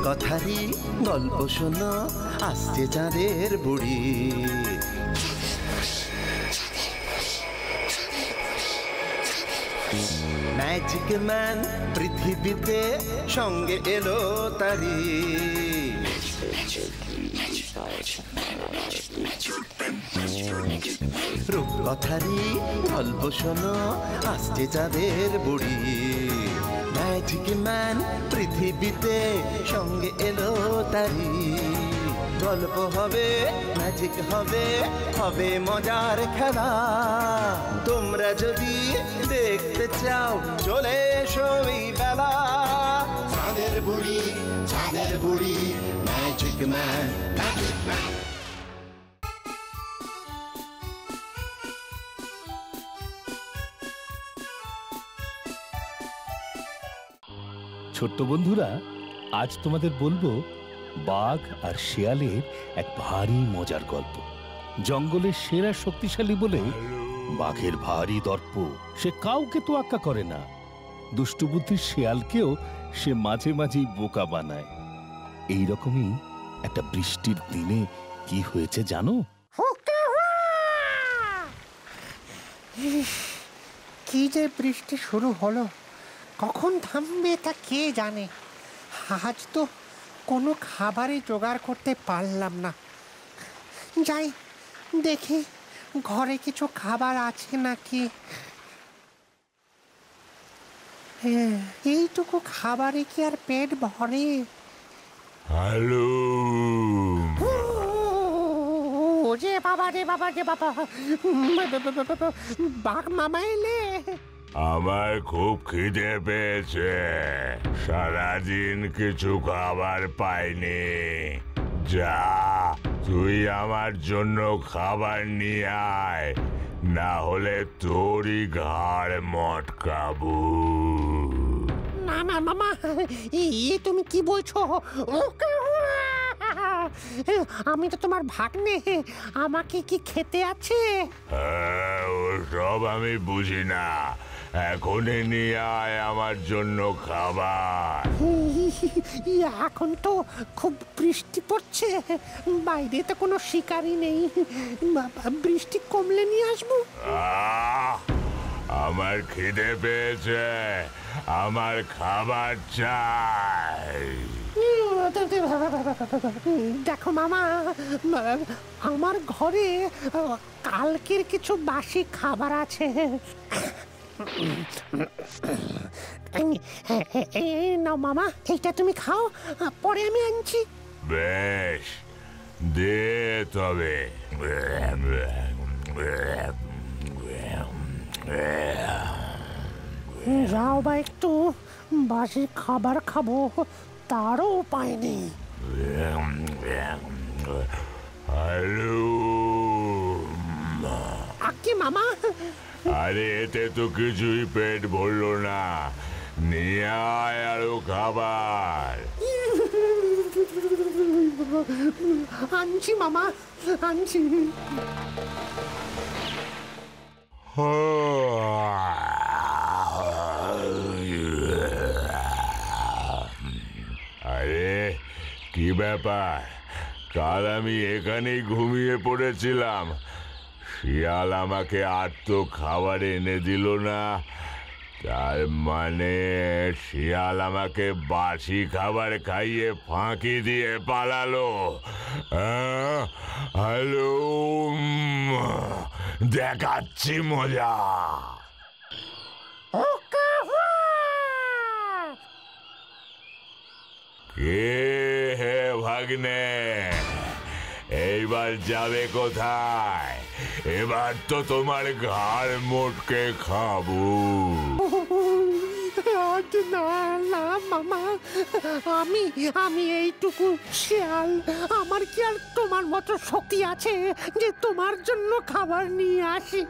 রূপকথারই গল্প শোনো, আসছে চাঁদের বুড়ি। ম্যাজিক ম্যান পৃথিবীতে সঙ্গে এলো তারি। রূপকথারই গল্প শোনো, আসছে চাঁদের বুড়ি। ম্যাজিক ম্যান পৃথিবীতে সঙ্গে এলো তারি। গল্প হবে, ম্যাজিক হবে, হবে মজার খেলা। তোমরা যদি দেখতে চাও চলে এসো এই বেলা। চাঁদের বুড়ি, চাঁদের বুড়ি, ম্যাজিক ম্যান, ম্যাজিক ম্যান। ছোট্ট বন্ধুরা, আজ তোমাদের বলবো বাঘ আর শিয়ালের এক ভারী মজার গল্প। জঙ্গলের সেরা শক্তিশালী বলে বাঘের ভারী দর্প, সে কাউকে তোয়াক্কা করে না। দুষ্টু বুদ্ধির শিয়ালকেও সে মাঝে মাঝেই বোকা বানায়। এইরকমই একটা বৃষ্টির দিনে কি হয়েছে জানো? কি যে বৃষ্টি শুরু হলো, কখন থামবে তা কে জানে। আজ তো কোনো খাবারই জোগাড় করতে পারলাম না। যাই দেখি ঘরে কিছু খাবার আছে নাকি। এইটুকু খাবারে কি আর পেট ভরে? হ্যালো, যে বাবা রে বাবা রে বাবা, বাঘ মামা এলে? আমার খুব খিদে পেয়েছে, সারাদিন কিছু খাবার পাইনি। যা, তুই আমার জন্য খাবার নিয়ে আয়, না হলে তোরই ঘাড় মটকাবো। না না মামা, তুমি কি বলছো? আমি তো তোমার ভাগ্নে, আমাকে কি খেতে আছে? ওসব আমি বুঝি না, এখনই নিয়ে আয় আমার জন্য খাবার। এখন তো খুব বৃষ্টি পড়ছে, বাইরে তো কোনো শিকারই নেই। বৃষ্টি কমলে নিয়ে আসবো। আমার খিদে পেয়েছে, আমার খাবার চাই। দেখো মামা, আমার ঘরে কালকের কিছু বাসি খাবার আছে। নাও মামা, এইটা তুমি খাও, পরে আমি আনছি। বেশ, দে তবে। যাও বা একটু বাসি খাবার খাবো, তারও উপায় নেই। হ্যালো আকি মামা, আরে এতে তো কিছুই পেট ভরলো না, নিয়ে আয় আরো খাবার। আনছি মামা, আনছি। আরে কি ব্যাপার, কাল আমি এখানেই ঘুমিয়ে পড়েছিলাম, শিয়াল আমাকে আর তো খাবার এনে দিল না। তার মানে শিয়াল আমাকে বাসি খাবার খাইয়ে ফাঁকি দিয়ে পালালো। হ্যালো, দেখাচ্ছি মজা। কে হে ভাগ্নে, এইবার যাবে কোথায়? এবার তো তোমার ঘাড় মোটকে খাবো। না না মামা, আমি এইটুকু শিয়াল, আমার কি আর তোমার মতো শক্তি আছে যে তোমার জন্য খাবার নিয়ে আসি?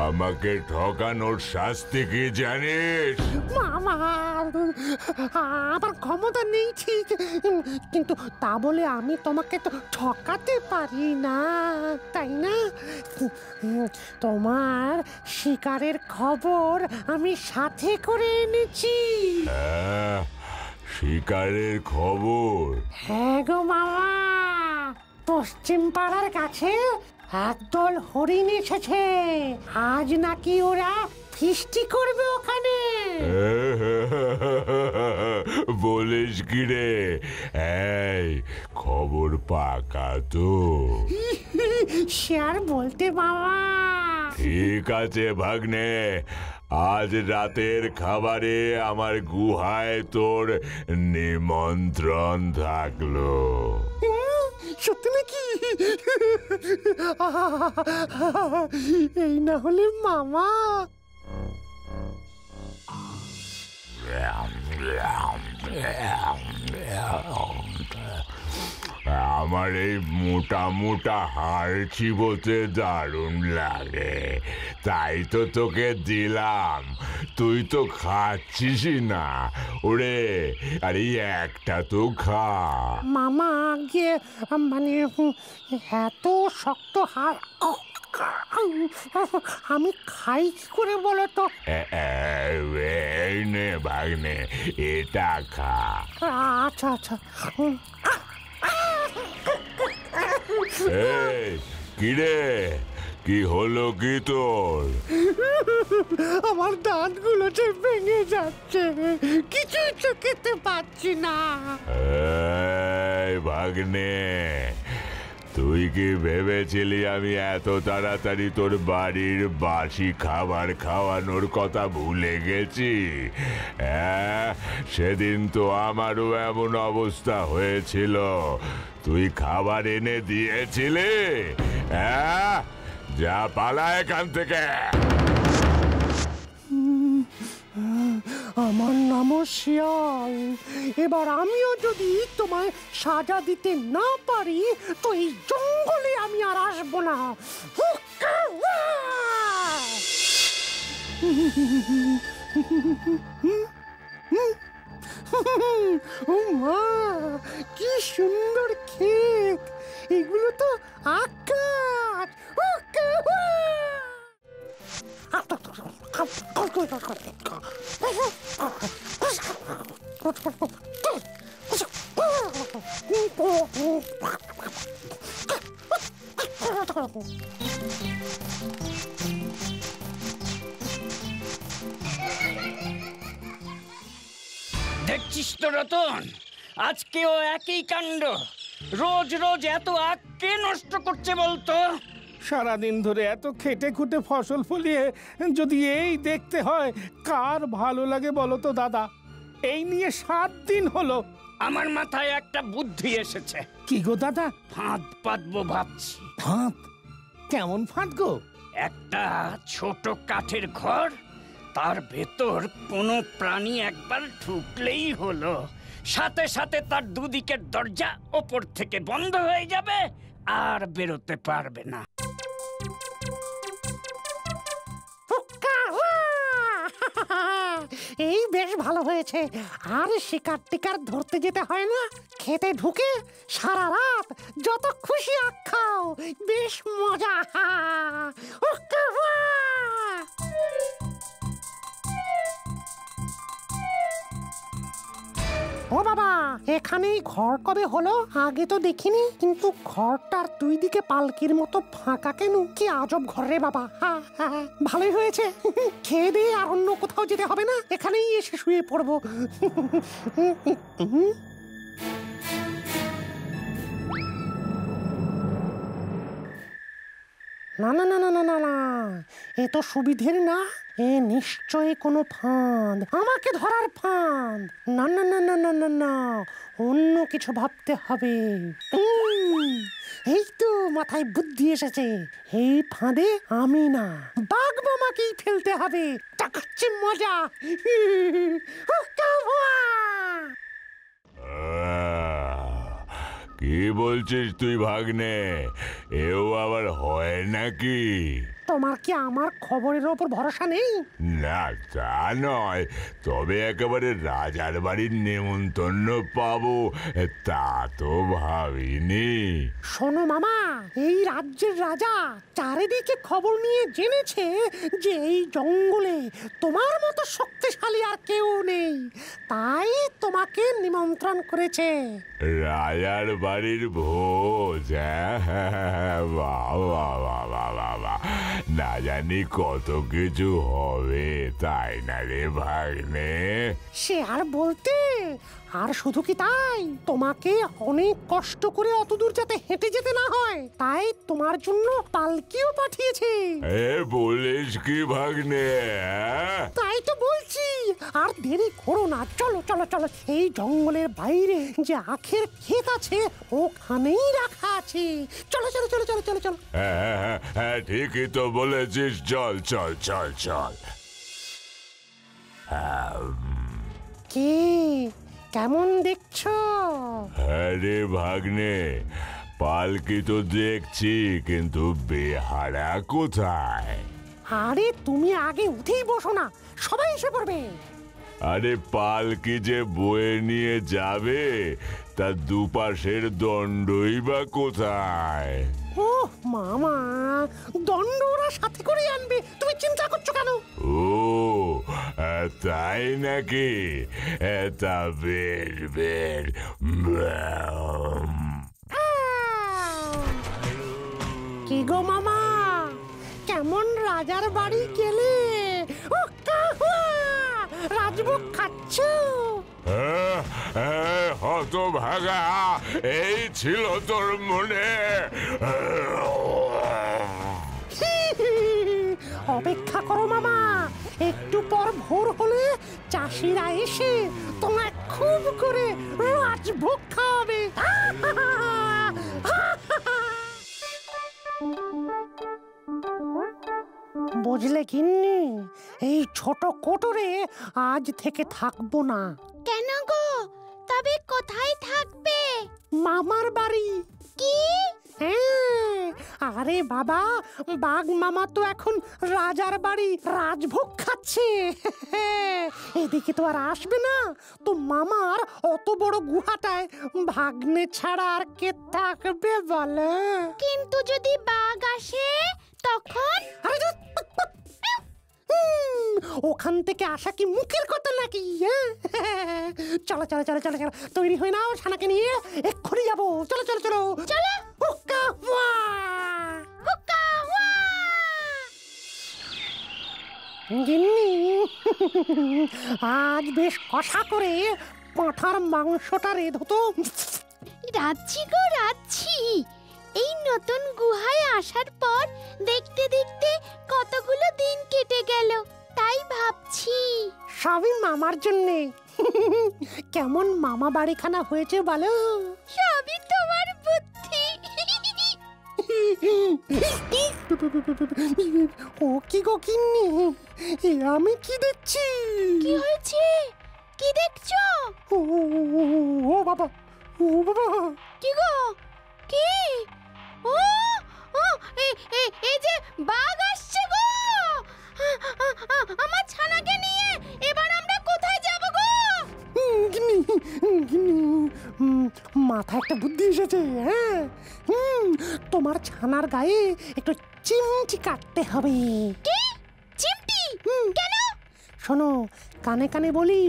আমাকে ঠকানোর শাস্তি কি জানিস? মামা, আমার ক্ষমতা নেই ঠিক, কিন্তু তা বলে আমি তোমাকে তো ঠকাতে পারি না, তাই না? তোমার শিকারের খবর আমি সাথে করে এনেছি। শিকারের খবর? হ্যাঁ গো মামা, পশ্চিম পাড়ার কাছে একদল হরিণ এসেছে। আজ নাকি ওরা ফিস্টি করবে ওখানে। বলিস কি রে? এই খবর পাকা তো? সে আর বলতে মামা। ঠিক আছে ভাগ্নে, আজ রাতের খাবারে আমার গুহায় তোর নিমন্ত্রণ থাকলো। সত্যি নাকি? এই না হলে মামা। আমার এই মোটা মোটা হাড় চিবোতে দারুণ লাগে, তাই তো তোকে দিলাম। তুই তো খাচ্ছিসই না। ওরে, আরে একটা তো খা। মামা আগে মানে এত শক্ত হাড় আমি খাই কি করে বলো তো? এই নে ভাগ্নে, এটা খা। আচ্ছা আচ্ছা। এই কিরে, কি হলো কি তোর? আমার দাঁতগুলো যে ভেঙে যাচ্ছে, কিছুই তো খেতে পাচ্ছি না। এই ভাগ্নে, তুই কি ভেবেছিলি আমি এত তাড়াতাড়ি তোর বাড়ির বাসি খাবার খাওয়ানোর কথা ভুলে গেছি? সেদিন তো আমারও এমন অবস্থা হয়েছিল। তুই খাবার এনে দিয়েছিলি? যা পালা এখান থেকে। আমার নামও শিয়াল। এবার আমিও যদি তোমায় সাজা দিতে না পারি তো এই জঙ্গলে আমি আর আসবো না। ও মা, কি সুন্দর ক্ষেত! এগুলো তো আকাশ। দেখছিস তো রতন, আজকেও একই কাণ্ড। রোজ রোজ এত আখ কে নষ্ট করছে বলতো? সারাদিন ধরে এত খেটে খুঁটে ফসল ফলিয়ে যদি এই দেখতে হয়, কার ভালো লাগে বলো তো দাদা? এই নিয়ে 7 দিন হলো। আমার মাথায় একটা বুদ্ধি এসেছে। কি গো দাদা? ফাঁদ পাতবো ভাবছি। ফাঁদ? কেমন ফাঁদ গো? একটা ছোট কাঠের ঘর, তার ভেতর কোনো প্রাণী একবার ঢুকলেই হলো, সাথে সাথে তার দুদিকের দরজা ওপর থেকে বন্ধ হয়ে যাবে, আর বেরোতে পারবে না। এই বেশ ভালো হয়েছে। আর শিকার টিকার ধরতে যেতে হয় না। খেতে ঢুকে সারা রাত যত খুশি আখ খাও, বেশ মজা। ও বাবা, এখানেই ঘর কবে হলো? আগে তো দেখিনি। কিন্তু ঘরটার 2 দিকে পালকির মতো ফাঁকা কেন? কি আজব ঘর রে বাবা। ভালোই হয়েছে, খেয়ে দিয়ে আর অন্য কোথাও যেতে হবে না, এখানেই এসে শুয়ে পড়বো। না না না না না না না, এ তো সুবিধের না। এ নিশ্চয়ই কোনো ফাঁদ, আমাকে ধরার ফাঁদ। না না না না না না না, অন্য কিছু ভাবতে হবে। এই তো মাথায় বুদ্ধি এসেছে। এই ফাঁদে আমি না, বাঘ মামাকেই ফেলতে হবে। টাকাচ্ছে মজা। কি বলছিস তুই ভাগ্নে? এও আবার হয় নাকি? তোমার কি আমার খবরের ওপর ভরসা নেই? না তা নয়, তবে একেবারে রাজার বাড়ির নেমন্তন্ন পাবো তা তো ভাবিনি। শোনো মামা, এই রাজ্যের রাজা চারিদিকে খবর নিয়ে জেনেছে যে এই জঙ্গলে তোমার মতো শক্তিশালী আর কেউ নেই, তাই তোমাকে নিমন্ত্রণ করেছে। রাজার বাড়ির ভোজ, বাবা বাবা বাবা, না জানি কত কিছু হবে, তাই না রে ভাগ্নে? সে আর বলতে, আর শুধু কি তাই, তোমাকে অনেক কষ্ট করে অত দূর যাতে হেঁটে যেতে না হয়, তাই তোমার জন্য পালকিও পাঠিয়েছে। বলিস কি ভাগ্নে? তাই তো বলছি, আর দেরি করো না, চলো চলো চলো, এই জঙ্গলের বাইরে যে আখের ক্ষেত আছে ওখানেই রাখা আছে, চলো চলো চলো চলো চলো চলো। হ্যাঁ ঠিকই তো বলেছিস, চল চল চল চল। কে কেমন দেখছো? আরে ভাগ্নে, পালকি তো দেখছি, কিন্তু বেহারা কোথায়? আরে তুমি আগে উঠেই বসো না, সবাই এসে পড়বে। আরে পালকি যে বয়ে নিয়ে যাবে, তার দুপাশের দণ্ডই বা কোথায়? ও মামা, দণ্ড ওরা সাথে করে আনবে, তুমি চিন্তা করছো কেন? ও তাই নাকি? তা বের বের। কি গো মামা, কেমন রাজার বাড়ি গেলে? ও কাহুয়া, রাজভোগ খাচ্ছ? হত ভাগা, এই ছিল তোর মনে? অপেক্ষা করো মামা, একটু পর ভোর হলে চাষিরা এসে তোমায় খুব করে রাজভোগ খাওয়াবে। বুঝলে গিন্নি, এই ছোট কোটরে আজ থেকে থাকবো না। কেন গো, তবে কোথায় থাকবে? মামার বাড়ি। কি? হ্যাঁ, আরে বাবা, বাঘ মামা তো এখন রাজার বাড়ি রাজভোগ খাচ্ছে। এদিকে তো আর আসবে না, তো মামার অত বড় গুহাটায় ভাগ্নে ছাড়া আর কে থাকবে বলে? কিন্তু যদি বাঘ আসে তখন? আরে ওখান থেকে আসা কি মুখের কথা নাকি? চলো চলো চলো চলো চলো, তৈরি হয়ে নাও, ছানাকে নিয়ে এক্ষুনি যাবো, চলো চলো চলো চলো। হুক্কা হুয়া, হুক্কা হুয়া। গিন্নি, আজ বেশ কষা করে পাঁঠার মাংসটা রেঁধো তো। রাচ্ছি গো রাচ্ছি, এই নতুন গুহায় আসার পর দেখতে দেখতে কতগুলো দিন কেটে গেল, তাই ভাবছি। সবই মামার জন্যে। কেমন মামা বাড়িখানা হয়েছে বলো? সবই তোমার বুদ্ধি। ও কি গো গিন্নি, এ আমি কি দেখছি? কি হয়েছে? কি দেখছো? ও বাবা, ও বাবা, কি গো? কি? ও ও এই যে বাঘ আসছে গো! আমার ছানাকে নিয়ে এবার আমরা কোথায় যাব গো? গিন্নি গিন্নি, মাথায় একটা বুদ্ধি এসেছে। হ্যাঁ, তোমার ছানার গায়ে একটু চিমটি কাটতে হবে। কি চিমটি? কেন? শোনো, কানে কানে বলি।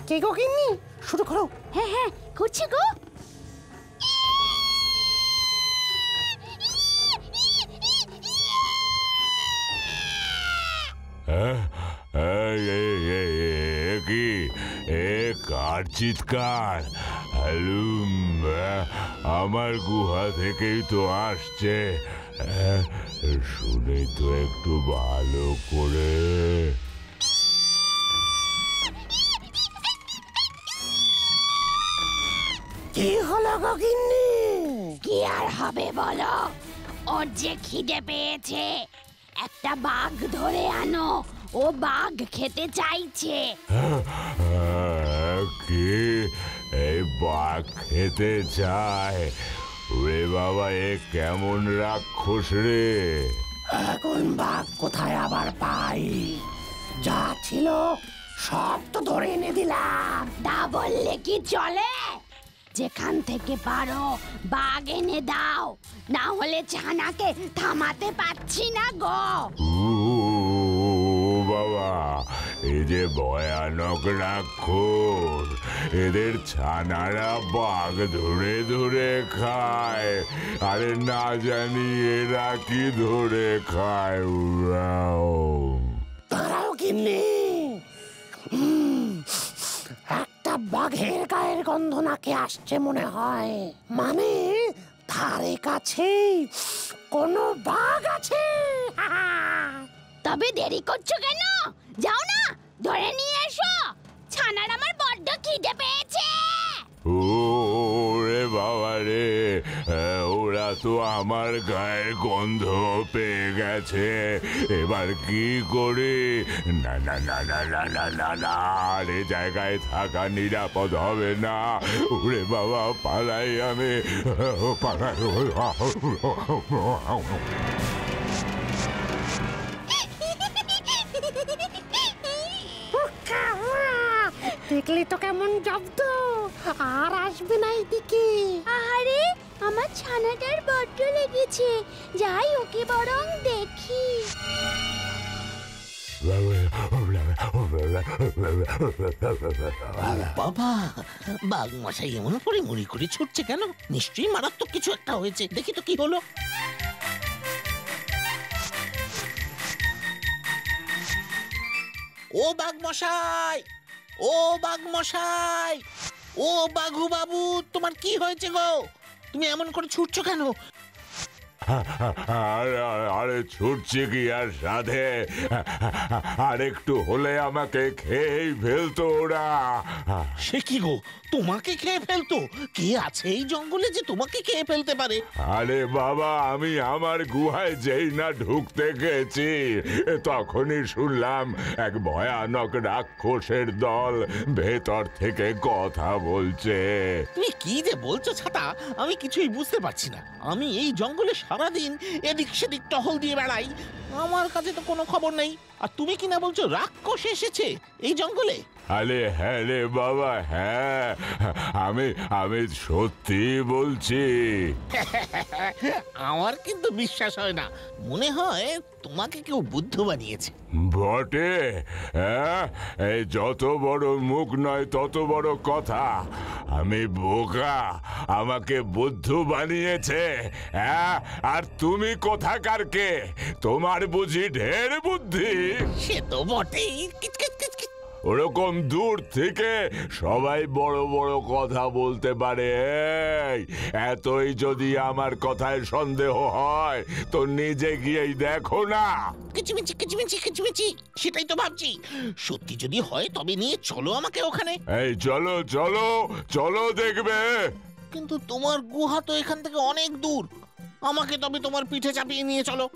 কে গো গিন্নি, শুরু করো। হ্যাঁ হ্যাঁ, করছি গো। কি কার চিৎকার? আমার গুহা থেকেই তো আসছে, শুনে তো একটু ভালো করে। কি হলো গো গিন্নি? কি আর হবে বলো, ওর যে খিদে পেয়েছে, একটা বাঘ ধরে আনো, ও বাঘ খেতে চাইছে। কে এই বাঘ খেতে চায়? ওরে বাবা, এ কেমন রাক্ষস রে! এখন বাঘ কোথায় আবার পাই? যা ছিল সব তো ধরে এনে দিলাম। তা বললে কি চলে? যেখান থেকে পারো বাঘ এনে দাও, না হলে ছানাকে থামাতে পারছি না গো। বাবা, এই যে ভয়ানক রাক্ষস, এদের ছানারা বাঘ ধরে ধরে খায়। আরে না জানি এরা কি ধরে খায়। তারাও কিনে একটা বাঘের গায়ের গন্ধ নাকে আসছে মনে হয়। মানে ধারে কাছে কোনো বাঘ আছে। তবে দেরি করছো কেন? যাও না, ধরে নিয়ে এসো। ছানার আমার বড্ড খিদে পেয়েছে। ওরে বাবা রে, ওরা তো আমার গায়ের গন্ধ পেয়ে গেছে। এবার কি করি? না না না না না না না না, এ জায়গায় থাকা নিরাপদ হবে না। ওরে বাবা, পালাই আমি, পালাই। দেখলি তো কেমন জব্দ, আর আসবে না এইদিকে। আরে আমার ছানাটার বড্ড লেগেছে, যাই ওকে বরং দেখি। বাবা, বাঘ মশাই এমন করে মুড়ি করে ছুটছে কেন? নিশ্চয়ই মারাত্মক কিছু একটা হয়েছে। দেখি তো কি হলো। ও বাঘ মশাই, ও বাঘ মশাই, ও বাঘু বাবু, তোমার কি হয়েছে গো? তুমি এমন করে ছুটছো কেন? আরে ছুটছি কি আর সাধে? আর একটু হলে আমাকে খেয়েই ফেলতো ওরা। সে কি গো, তোমাকে খেয়ে ফেলতো? কে আছে এই জঙ্গলে যে তোমাকে খেয়ে ফেলতে পারে? আরে বাবা, আমি আমার গুহায় যেই না ঢুকতে গেছি, তখনই শুনলাম এক ভয়ানক রাক্ষসের দল ভেতর থেকে কথা বলছে। তুমি কি যে বলছো ছাতা, আমি কিছুই বুঝতে পারছি না। আমি এই জঙ্গলে সারাদিন এদিক সেদিক টহল দিয়ে বেড়াই, আমার কাছে তো কোনো খবর নেই। আর তুমি কি না বলছো রাক্ষস এসেছে এই জঙ্গলে? আরে হ্যাঁ রে বাবা, হ্যাঁ, আমি সত্যি বলছি। আমার কিন্তু বিশ্বাস হয় না। মনে হয় তোমাকে কেউ বুদ্ধ বানিয়েছে। বটে, হ্যাঁ, এই যত বড় মুখ নয় তত বড় কথা। আমি বোকা, আমাকে বুদ্ধ বানিয়েছে? হ্যাঁ, আর তুমি কোথাকার কে? তোমার বুঝি ঢের বুদ্ধি? সে তো বটেই। ওরকম দূর থেকে সবাই বড় বড় কথা বলতে পারে। এতই যদি আমার কথায় সন্দেহ হয় তো নিজে গিয়েই দেখো না। কিচিমিচি কিচিমিচি কিচিমিচি, সেটাই তো ভাবছি। সত্যি যদি হয় তবে নিয়ে চলো আমাকে ওখানে। এই চলো চলো চলো, দেখবে। কিন্তু তোমার গুহা তো এখান থেকে অনেক দূর। আমাকে তবে তোমার পিঠে চাপিয়ে নিয়ে চলো।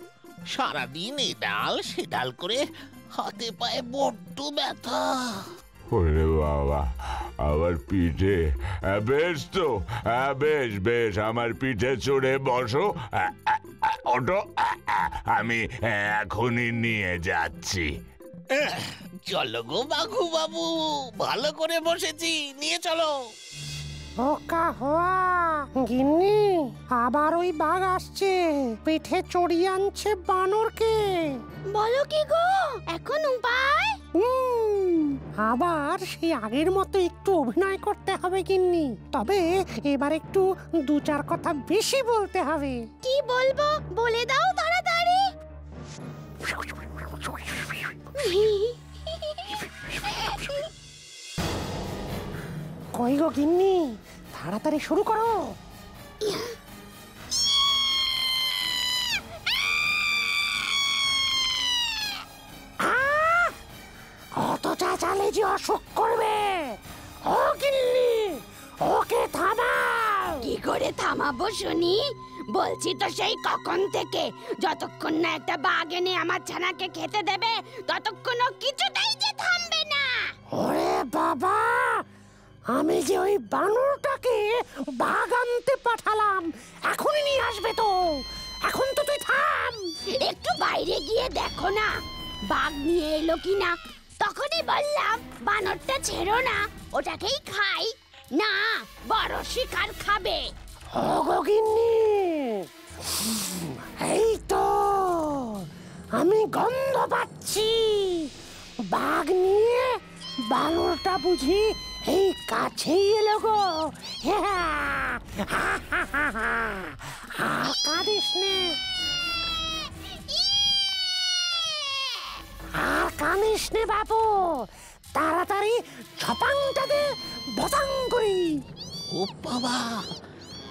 সারাদিন এ ডাল সে ডাল করে হাতে পায়ে বড্ড ব্যথা। ওরে বাবা, আমার পিঠে? বেশ তো, বেশ বেশ, আমার পিঠে চড়ে বসো। ওটো, আমি এখনই নিয়ে যাচ্ছি। চলো গো বাঘু বাবু, ভালো করে বসেছি, নিয়ে চলো। ওকা হওয়া গিন্নি, আবার ওই বাঘ আসছে, পিঠে চড়িয়ে আনছে বানরকে। বলো কি গো, এখন উপায়? আবার সেই আগের মতো একটু অভিনয় করতে হবে গিন্নি। তবে এবার একটু দু চার কথা বেশি বলতে হবে। কি বলবো বলে দাও তাড়াতাড়ি। কই গো গিন্নি, তাড়াতাড়ি শুরু করো। অত চাচালে যে অসুখ করবে। ও গিন্নি, ওকে থামাও। কি করে থামাবো শুনি? বলছি তো সেই কখন থেকে, যতক্ষণ না একটা বাঘ এনে আমার ছানাকে খেতে দেবে ততক্ষণ ও কিছুতেই যে থামবে না। ওরে বাবা, আমি যে ওই বানরটাকে বাঘ আনতে পাঠালাম, এখনই নিয়ে আসবে তো। এখন তো তুই থাম। একটু বাইরে গিয়ে দেখো না বাঘ নিয়ে এলো কিনা। তখনই বললাম বানরটা ছেড়ো না, ওটাকেই খাই। না, বড় শিকার খাবে। ও গগিন্নি, এই তো আমি গন্ধ পাচ্ছি। বাঘ নিয়ে বানরটা বুঝি এই কাছেই এলো গো। আর কাঁদিস নে, আর কাঁদিস নে বাবু, তাড়াতাড়ি ছপাংটা দে, বতাং করি। ও বাবা,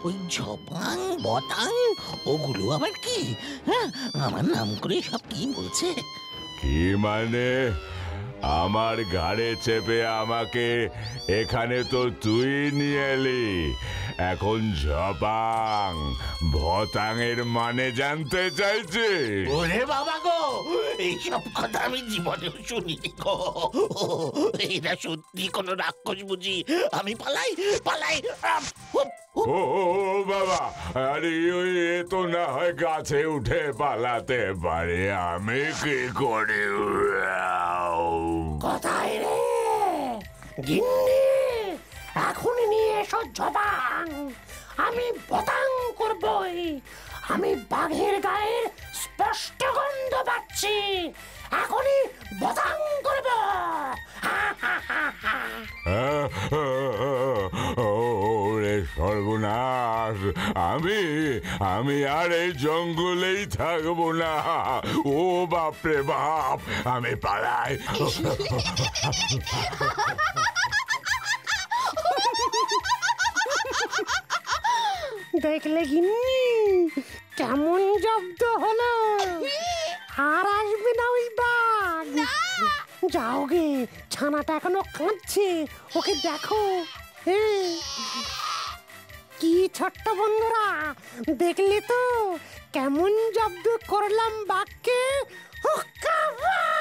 ওই ঝপাং বটাং ওগুলো আবার কি? হ্যাঁ, আমার নাম করে সব কি বলছে? কি মানে? আমার ঘাড়ে চেপে আমাকে এখানে তো তুই নিয়ে এলি, এখন ঝপাং ভতাংয়ের মানে জানতে চাইছে? ওরে বাবা গো, এইসব কথা আমি জীবনেও শুনিনি গো। এরা সত্যি কোনো রাক্ষস বুঝি? আমি পালাই পালাই। ও বাবা, আরে ওই এ তো না হয় গাছে উঠে পালাতে পারে, আমি কি করি? কোথায় রে গিন্নি? এখনই নিয়ে এসো ঝপাং, আমি বতাং করবই। আমি বাঘের গায়ের স্পষ্ট গন্ধ পাচ্ছি, এখনই বতাং করব। ওরে সর্বনাশ, আমি আর এই জঙ্গলেই থাকবো না। ও বাপরে বাপ, আমি পালাই। দেখলে গিন্নি কেমন জব্দ হলো? আর আসবে না ওই বাঘ। যাও গে, ছানাটা এখনো কাঁদছে, ওকে দেখো। কি ছোট্ট বন্ধুরা, দেখলে তো কেমন জব্দ করলাম বাঘকে? হুক্কা বাঘ!